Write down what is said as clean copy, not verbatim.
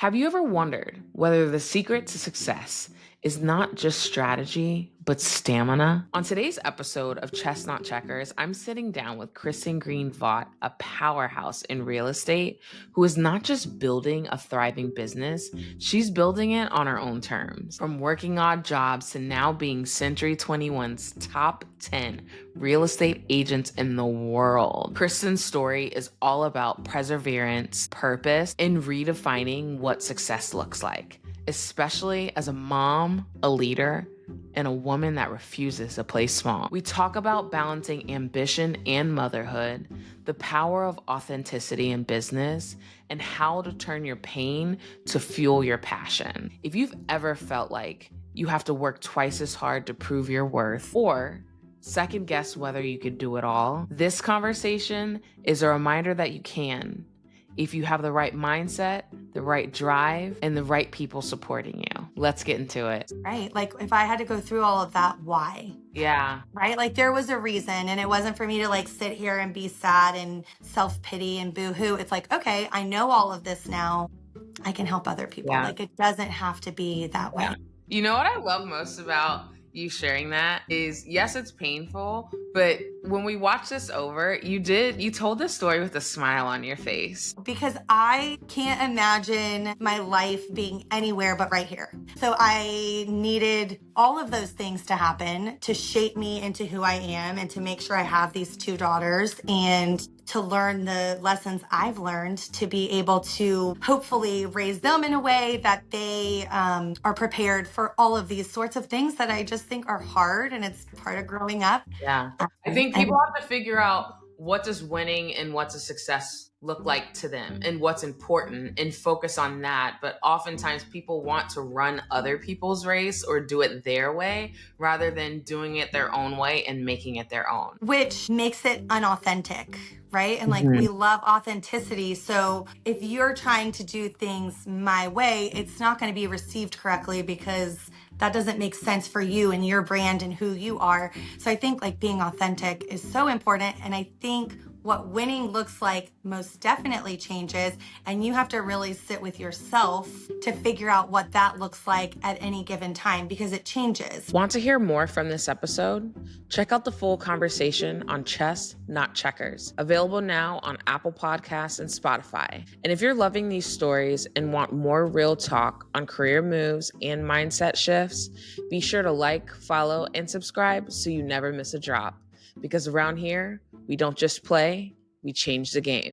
Have you ever wondered whether the secret to success is not just strategy, but stamina? On today's episode of Chestnut Checkers, I'm sitting down with Kristen Green-Vogt, a powerhouse in real estate, who is not just building a thriving business, she's building it on her own terms. From working odd jobs to now being Century 21's top 10 real estate agents in the world. Kristen's story is all about perseverance, purpose, and redefining what success looks like, especially as a mom, a leader, and a woman that refuses to play small. We talk about balancing ambition and motherhood, the power of authenticity in business, and how to turn your pain to fuel your passion. If you've ever felt like you have to work twice as hard to prove your worth, or second guess whether you could do it all, this conversation is a reminder that you can, if you have the right mindset, the right drive, and the right people supporting you. Let's get into it. Right. Like if I had to go through all of that, why? Yeah. Right. Like there was a reason, and it wasn't for me to like sit here and be sad and self-pity and boo-hoo. It's like, okay, I know all of this now. I can help other people. Yeah. Like it doesn't have to be that Yeah. way. You know what I love most about you sharing that is, yes, it's painful, but when we watch this over, you told this story with a smile on your face. Because I can't imagine my life being anywhere but right here. So I needed all of those things to happen to shape me into who I am and to make sure I have these two daughters and to learn the lessons I've learned to be able to hopefully raise them in a way that they are prepared for all of these sorts of things that I just think are hard, and it's part of growing up. Yeah. I think And people have to figure out what does winning and what's a success look like to them and what's important and focus on that. But oftentimes people want to run other people's race or do it their way rather than doing it their own way and making it their own. which makes it unauthentic, right? And like Mhm. we love authenticity. So if you're trying to do things my way, it's not going to be received correctly because that doesn't make sense for you and your brand and who you are. So I think like being authentic is so important. And I think what winning looks like most definitely changes. And you have to really sit with yourself to figure out what that looks like at any given time because it changes. Want to hear more from this episode? Check out the full conversation on Chess, Not Checkers, available now on Apple Podcasts and Spotify. And if you're loving these stories and want more real talk on career moves and mindset shifts, be sure to like, follow, and subscribe so you never miss a drop. Because around here, we don't just play, we change the game.